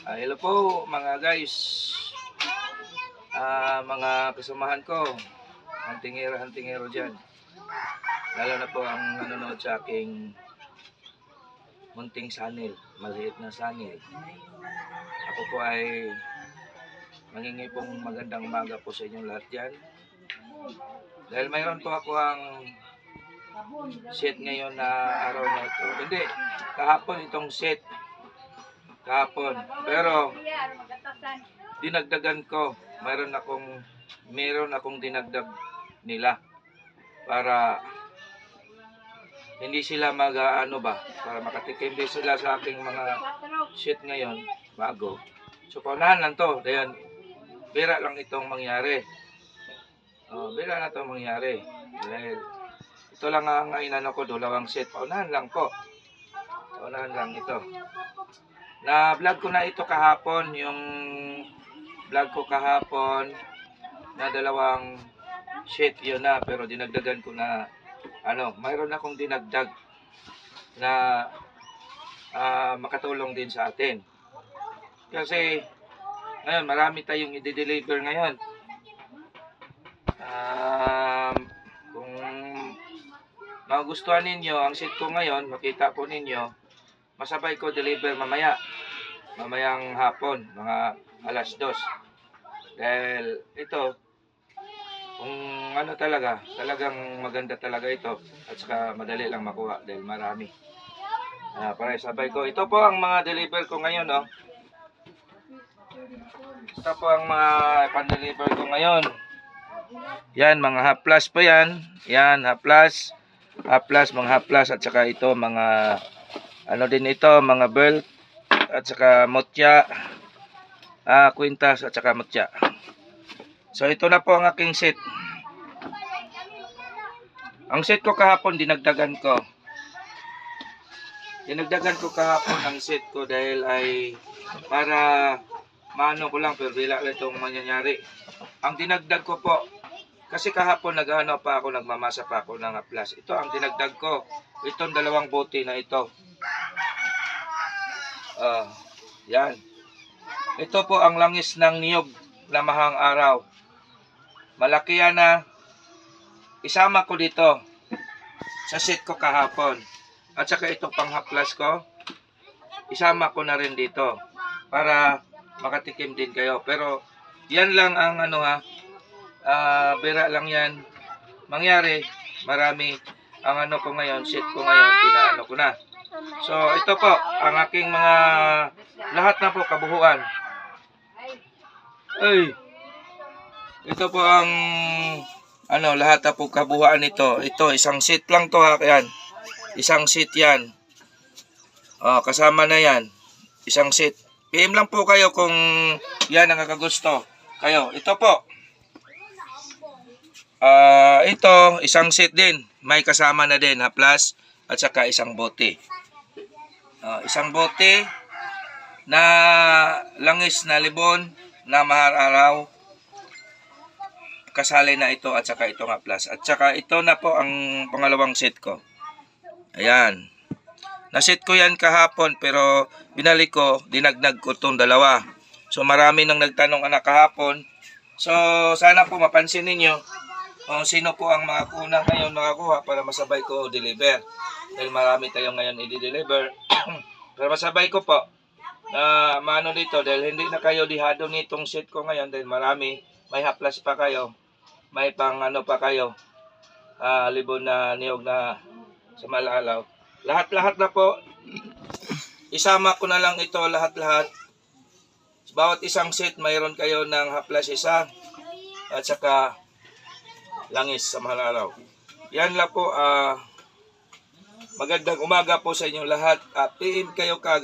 Hello po mga guys, mga kasamahan ko, hantingero dyan. Lalo na po ang nanonood sa aking munting channel, maliit na channel. Ako po ay mangingi pong magandang umaga po sa inyong lahat dyan. Dahil mayroon po ako ang set ngayon na araw na ito. Hindi, kahapon itong set. Kahapon. Pero dinagdagan ko. Meron akong dinagdag nila para hindi sila para makatikim din sila sa aking mga shit ngayon bago. So paunahan lang to. Dahil bira lang itong mangyari. Bira na itong mangyari. Dahil ito lang ang inano ko, dalawang set. Paunahan lang po. Paunahan lang ito. Na-vlog ko na ito kahapon, yung vlog ko kahapon na dalawang sheet yun na, pero dinagdagan ko na mayroon akong dinagdag na makatulong din sa atin. Kasi ngayon marami tayong i-deliver ngayon. Kung magustuhan ninyo ang sheet ko ngayon, makita po ninyo, masabay ko deliver mamayang hapon, mga alas 2. Dahil ito, kung talagang maganda talaga ito, at saka madali lang makuha dahil marami. Para sabay ko. Ito po ang mga deliver ko ngayon, no? Ito po ang mga pan-deliver ko ngayon. Yan, mga half plus po yan. Yan, half plus, mga half plus, at saka ito, mga din ito, mga belt at saka mutya, kwintas at saka mutya. So ito na po ang aking set. Ang set ko kahapon dinagdagan ko. Kahapon ang set ko dahil ay para maano ko lang, pero bila lang itong mangyayari. Ang dinagdag ko po, kasi kahapon nagmamasa pa ako ng plus. Ito ang dinagdag ko. Itong dalawang bote na ito. Yan. Ito po ang langis ng niyog na mahang araw. Malaki yan na. Isama ko dito sa set ko kahapon. At saka itong panghaplas ko, isama ko na rin dito para makatikim din kayo. Pero yan lang ang bira lang yan. Mangyari, marami ang ko ngayon, set ko ngayon, pinaano ko na. So, ito po, ang aking mga lahat na po kabuhuan. Ito po ang lahat na po kabuhuan nito. Ito, isang set lang to ha, yan. Isang set yan. Kasama na yan. Isang set. PM lang po kayo kung yan ang kakagusto. Kayo, ito po. Ito, isang set din. May kasama na din, ha, plus, at saka isang bote. Isang bote na langis na libon na mahal araw. Kasali na ito at saka ito nga plus. At saka ito na po ang pangalawang set ko. Ayan. Na-set ko yan kahapon pero binalik ko, dinagdag ko itong dalawa. So marami nang nagtanong kahapon. So sana po mapansin ninyo kung sino po ang mga kunang ngayon makakuha para masabay ko deliver. Dahil marami tayong ngayon i-deliver. Pero masabay ko po na maano dito dahil hindi na kayo dihado nitong set ko ngayon dahil marami. May haplas pa kayo. May pang pa kayo. Libon na niyog na sa malalaw. Lahat-lahat na po. Isama ko na lang ito lahat-lahat. Bawat isang set mayroon kayo ng haplas isa at saka langis sa malalaw. Yan lang po. Magandang umaga po sa inyong lahat. PM kayo kagad.